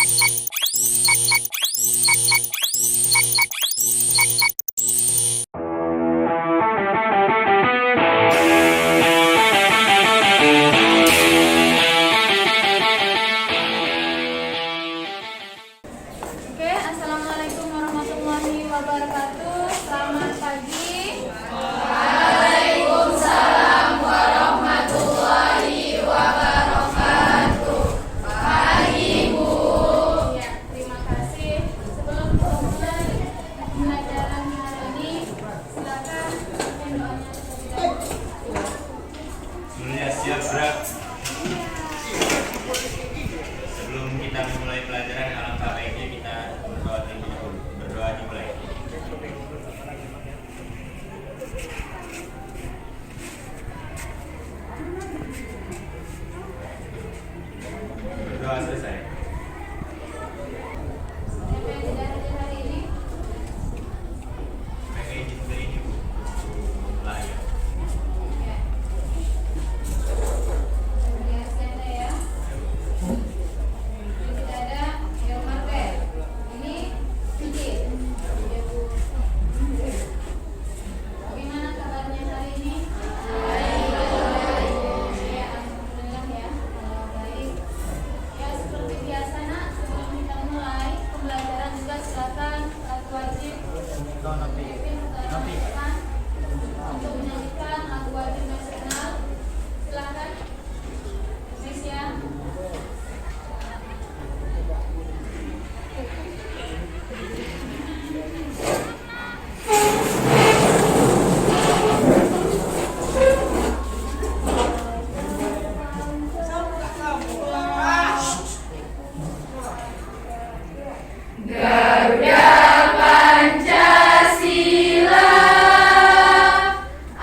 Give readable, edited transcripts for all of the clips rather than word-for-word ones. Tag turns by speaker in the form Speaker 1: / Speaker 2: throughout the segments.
Speaker 1: Oke, assalamualaikum warahmatullahi wabarakatuh. Selamat pagi. Waalaikumsalam warahmatullahi wabarakatuh. Pagi, Bu. Ya, terima kasih. Sebelum mulai pembelajaran hari ini, silakan pimpin doanya terlebih dahulu.
Speaker 2: Semuanya siap gerak. Sebelum kita memulai pelajaran, alangkah baiknya kita berdoa terlebih dahulu. Berdoa dimulai. Berdoa selesai.
Speaker 1: Siapa yang tidak hadir hari ini?
Speaker 2: Mereka izin dari ini, Bu. Mulai.
Speaker 1: Ya. Kemudian stand ya. Ini tidak ada yang market. Ini sedikit. Ya, Bu. Bagaimana kabarnya hari ini? Baik. Ya, alhamdulillah ya. Kalau baik. Ya, seperti biasa nak, sebelum kita mulai pembelajaran juga silakan wajib pimpin atau teman untuk menyanyikan lagu wajib nasional. Silakan, Indonesia.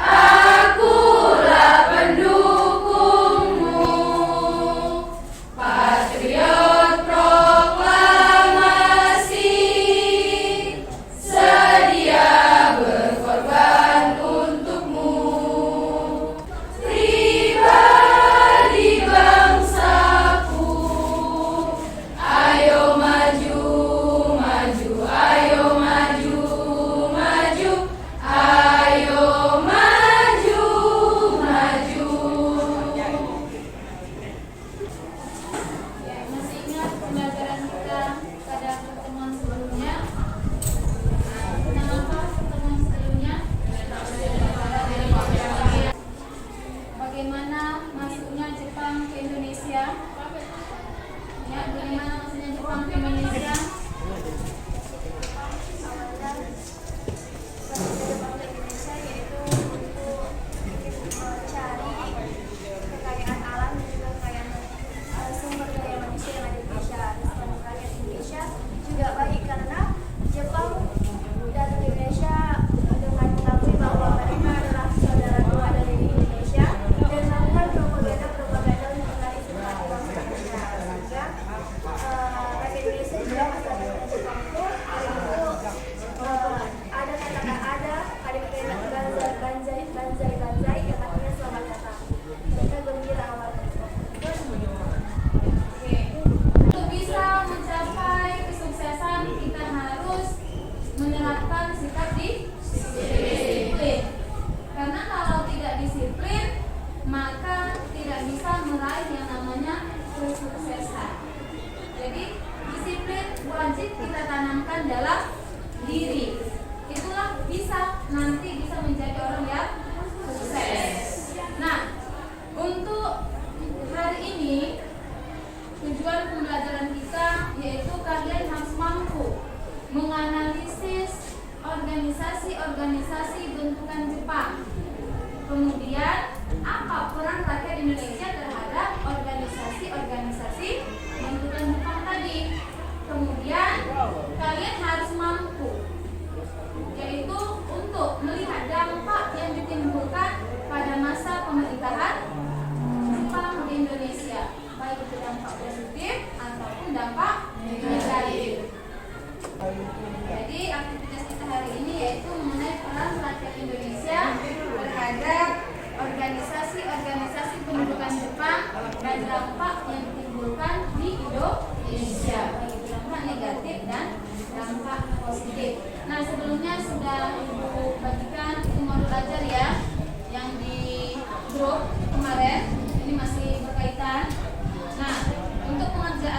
Speaker 1: Akulah pendukungmu, patriot proklamasi, sedia berkorban untukmu. Pribadi bangsaku, ayo maju, maju, ayo maju, maju, ayo maju, maju. Ya, masih ingat pembelajaran kita pada pertemuan sebelumnya? Tentang apa pertemuan sebelumnya? Bagaimana masuknya Jepang ke Indonesia? Ya, bagaimana masuknya Jepang ke Indonesia?
Speaker 3: Indonesia yaitu untuk mencari kekayaan alam dan juga kekayaan sumber daya manusia yang ada di Indonesia. Selain rakyat Indonesia juga baik karena Jepang dan Indonesia dengan mengakui bahwa mereka adalah saudara dua dari Indonesia dan melakukan propaganda untuk menarik simpati bangsa Indonesia. Sehingga rakyat Indonesia juga masyarakat Jepang itu ada kata-kata ada kalimat banzai yang artinya selamat datang. Mereka gembira awal.
Speaker 1: Oke. Untuk bisa mencapai kesuksesan, kita harus menerapkan sikap disiplin. Karena kalau tidak disiplin, maka tidak bisa meraih yang namanya kesuksesan. Jadi, disiplin wajib kita tanamkan dalam diri. Itulah nanti bisa menjadi orang yang sukses. Nah, untuk hari ini tujuan pembelajaran kita yaitu kalian harus mampu menganalisis organisasi-organisasi bentukan Jepang. Kemudian apa peran rakyat Indonesia terhadap organisasi-organisasi bentukan Jepang tadi. Kemudian kalian harus mampu yaitu untuk melihat dampak yang ditimbulkan pada masa pemerintahan Jepang di Indonesia, baik itu dampak positif ataupun dampak negatif. Jadi aktivitas kita hari ini yaitu mengenai peran rakyat Indonesia terhadap organisasi-organisasi pendudukan Jepang dan dampak yang ditimbulkan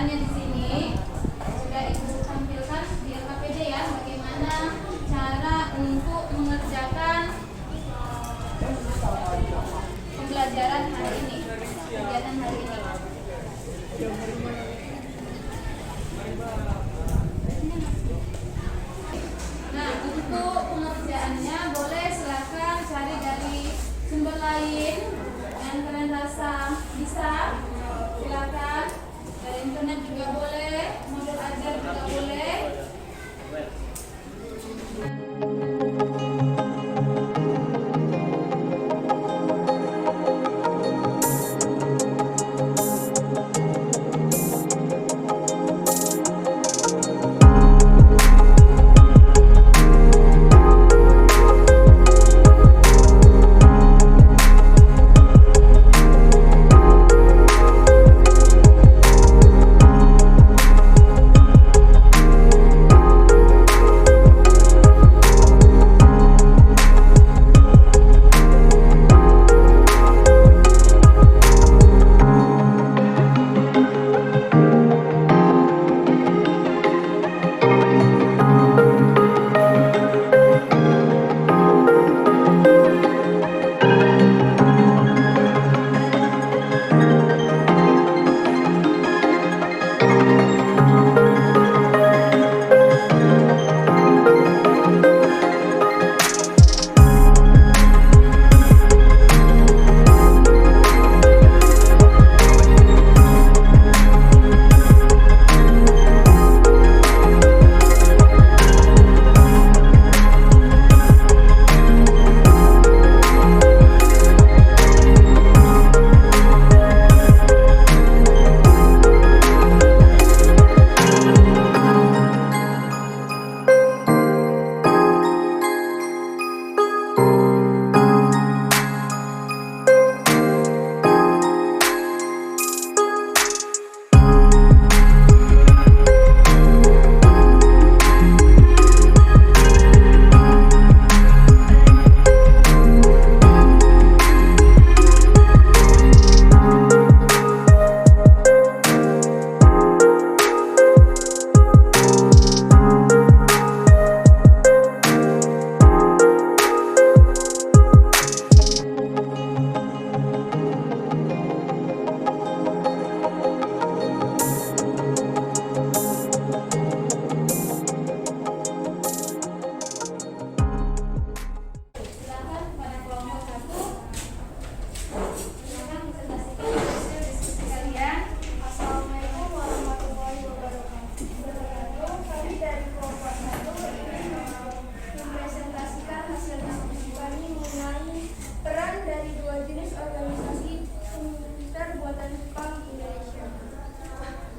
Speaker 1: pelajarannya di sini sudah Ibu tampilkan di LKPD ya, bagaimana cara untuk mengerjakan pembelajaran hari ini, kegiatan hari ini. Nah, untuk pengerjaannya boleh silakan cari dari sumber lain yang kalian rasa bisa, silakan dari internet juga boleh, modul ajar juga boleh.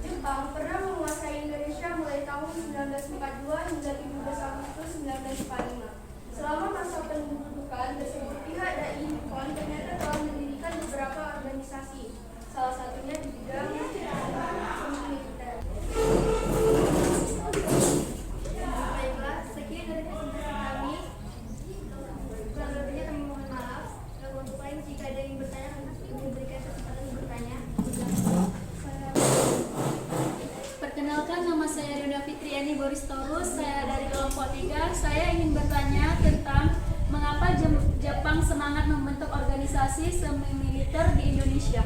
Speaker 3: Jepang pernah menguasai Indonesia mulai tahun 1942 hingga 17 Agustus 1945. Selama masa pendudukan tersebut, pihak Dai Nippon ternyata telah mendirikan beberapa organisasi, salah satunya di bidang seni militer. Baiklah, sekian dari presentasi kami. Kurang lebihnya kami mohon maaf. Untuk lain, jika ada yang bertanya, kami berikan kesempatan bertanya.
Speaker 4: Perkenalkan, nama saya Rinda Fitriani Boristorus, saya dari kelompok 3. Saya ingin bertanya tentang mengapa Jepang semangat membentuk organisasi semi militer di Indonesia.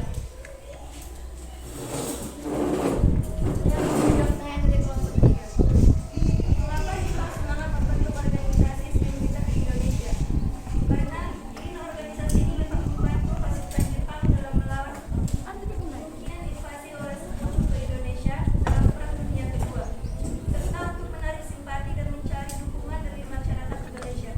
Speaker 3: Mengapa Jepang semangat membentuk organisasi semi militer di Indonesia? Karena ingin organisasi ini dapat membantu pasukan Jepang dalam melawan kemungkinan invasi oleh sekutu ke Indonesia dalam Perang Dunia Kedua, serta untuk menarik simpati dan mencari dukungan dari masyarakat Indonesia.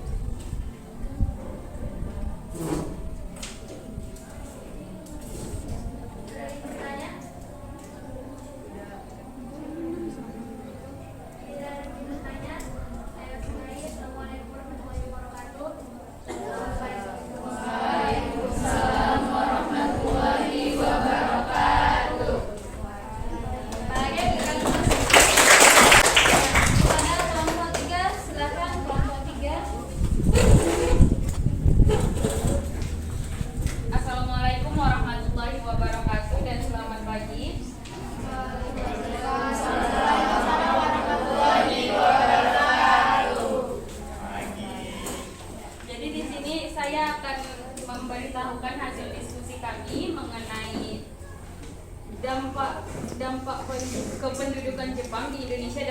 Speaker 5: pendudukan Jepang di Indonesia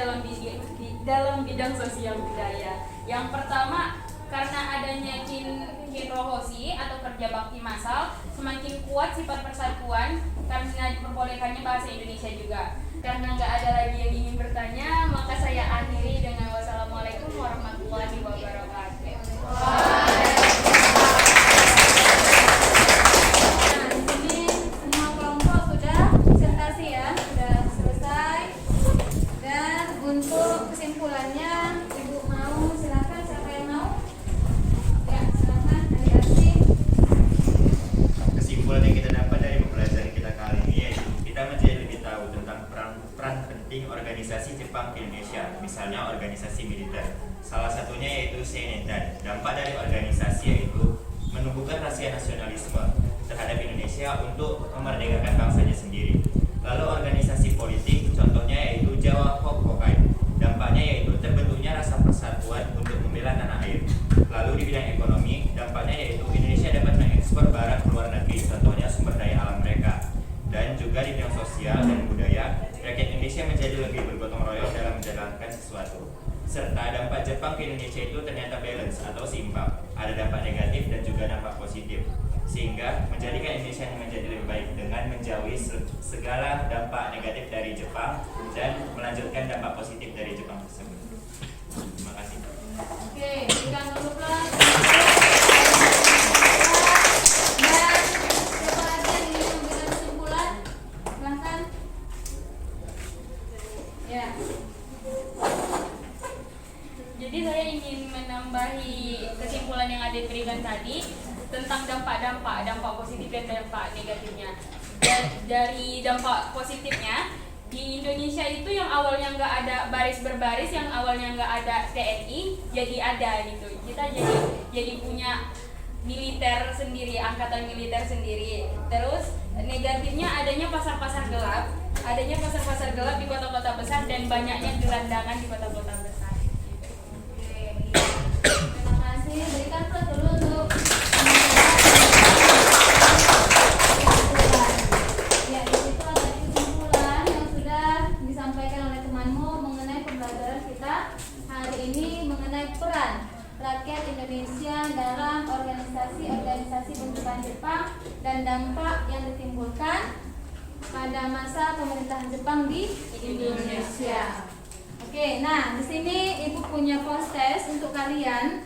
Speaker 5: dalam bidang sosial budaya. Yang pertama, karena adanya Kinrohoshi atau kerja bakti massal, semakin kuat sifat persatuan karena diperbolehkannya bahasa Indonesia juga. Karena nggak ada lagi yang ingin bertanya, maka saya akhiri dengan wassalamualaikum warahmatullahi wabarakatuh.
Speaker 1: Nah, di sini semua kelompok sudah presentasi ya, sudah selesai. Dan untuk kesimpulannya, Ibu mau silakan, siapa yang mau? Ya, silakan adik-adik.
Speaker 2: Kesimpulan yang kita dapat dari pembelajaran kita kali ini yaitu kita menjadi lebih tahu tentang peran penting organisasi Jepang di Indonesia, misalnya organisasi militer. Salah satunya yaitu Seinetan. Dampak dari organisasi yaitu menumbuhkan rasa nasionalisme terhadap Indonesia untuk memerdekakan bangsanya sendiri. Lalu organisasi politik, contohnya yaitu Jawa Hokkaido. Dampaknya yaitu terbentuknya rasa persatuan untuk membela tanah air. Lalu di bidang ekonomi, dampaknya yaitu Indonesia dapat mengekspor barang ke luar negeri, contohnya sumber daya alam mereka. Dan juga di bidang sosial dan budaya, rakyat Indonesia menjadi lebih bergotong royong dalam menjalankan sesuatu. Serta dampak Jepang ke Indonesia itu ternyata balance atau seimbang. Ada dampak negatif dan juga dampak positif. Sehingga menjadikan Indonesia menjadi lebih baik dengan menjauhi segala dampak negatif dari Jepang dan melanjutkan dampak positif dari Jepang tersebut. Terima kasih.
Speaker 1: Oke, berikan dulu plus. Dan siapa lagi yang ingin memberikan kesimpulan? Silahkan. Ya.
Speaker 5: Jadi saya ingin menambahi kesimpulan yang ada diberikan tadi tentang dampak positif dan dampak negatifnya. Dari dampak positifnya, di Indonesia itu yang awalnya nggak ada baris berbaris, yang awalnya nggak ada TNI, jadi ada gitu. Kita jadi punya militer sendiri, angkatan militer sendiri. Terus negatifnya adanya pasar-pasar gelap di kota-kota besar dan banyaknya gelandangan di kota-kota besar.
Speaker 1: Oke. Terima kasih. Berikan plus dulu untuk kesimpulan. Ya, di situ ada kesimpulan yang sudah disampaikan oleh temanmu mengenai pembelajaran kita hari ini mengenai peran rakyat Indonesia dalam organisasi bentukan Jepang dan dampak yang ditimbulkan pada masa pemerintahan Jepang di Indonesia. Oke, nah di sini Ibu punya post test untuk kalian.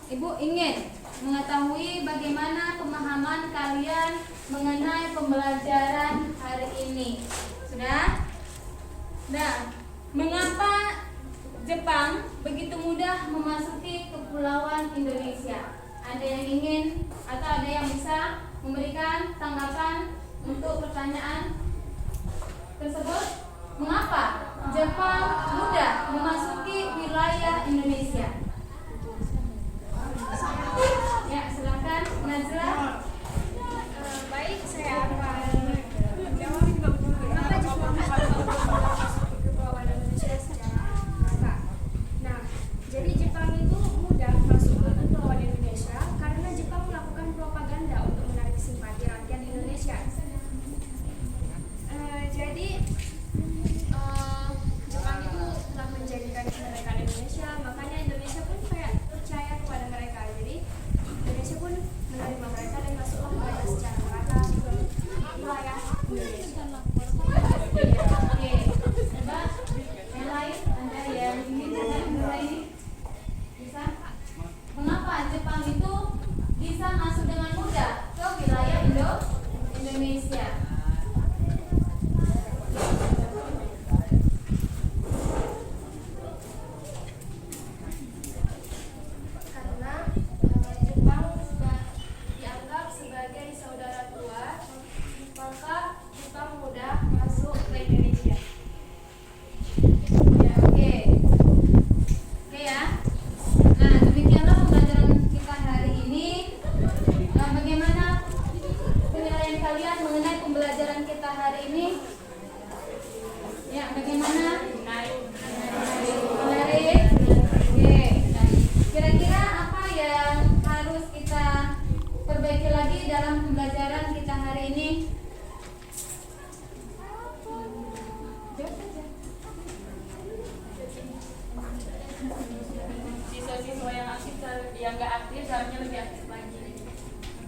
Speaker 1: Ibu ingin mengetahui bagaimana pemahaman kalian mengenai pembelajaran hari ini. Sudah? Nah, mengapa Jepang begitu mudah memasuki kepulauan Indonesia? Ada yang ingin atau ada yang bisa memberikan tanggapan untuk pertanyaan tersebut? Mengapa Jepang mudah memasuki wilayah Indonesia? Ya, silakan Najla.
Speaker 3: Baik, saya akan menjawab mengapa Jepang masuk ke kepulauan Indonesia secara merata. Nah, jadi Jepang itu mudah masuk ke kepulauan Indonesia karena Jepang melakukan propaganda untuk menarik simpati rakyat Indonesia. Jadi Jepang itu telah menjadikan kemerdekaan Indonesia, makanya Indonesia pun kayak percaya kepada mereka. Jadi Indonesia pun menerima mereka dan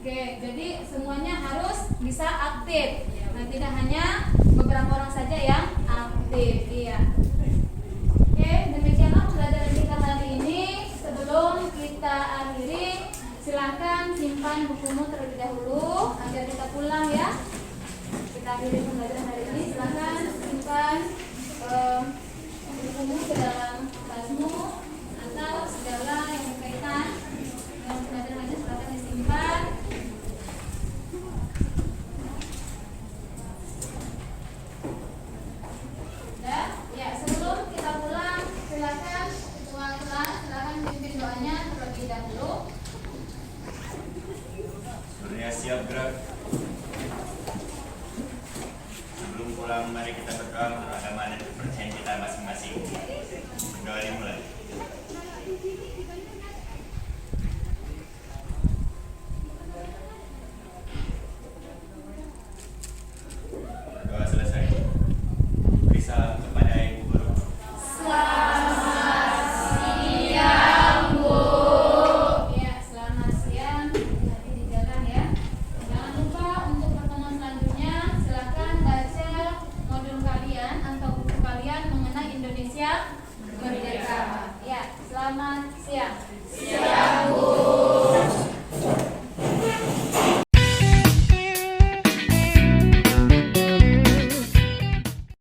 Speaker 1: Oke, jadi semuanya harus bisa aktif. Nah, tidak hanya beberapa orang saja yang aktif. Iya. Oke, demikianlah pembelajaran kita hari ini. Sebelum kita akhiri, silakan simpan bukumu terlebih dahulu agar kita pulang ya. Kita akhiri pembelajaran hari ini. Silakan simpan bukumu ke dalam tasmu atau segala yang berkaitan dengan pembelajaran hari ini silakan disimpan. Ya, sebelum kita pulang, silakan ketua kelas silakan pimpin doanya terlebih dahulu.
Speaker 2: Sebenarnya siap gerak. Sebelum pulang, mari kita berdoa menurut agama dan kepercayaan kita masing-masing. Berdoa dimulai. Doa selesai. Beri salam kepada Ibu Guru.
Speaker 1: Ya, selamat siang. Hati-hati di jalan ya. Jangan lupa untuk pertemuan selanjutnya silakan baca modul kalian atau buku kalian mengenai Indonesia Merdeka. Ya, selamat siang.
Speaker 3: Siap, Bu.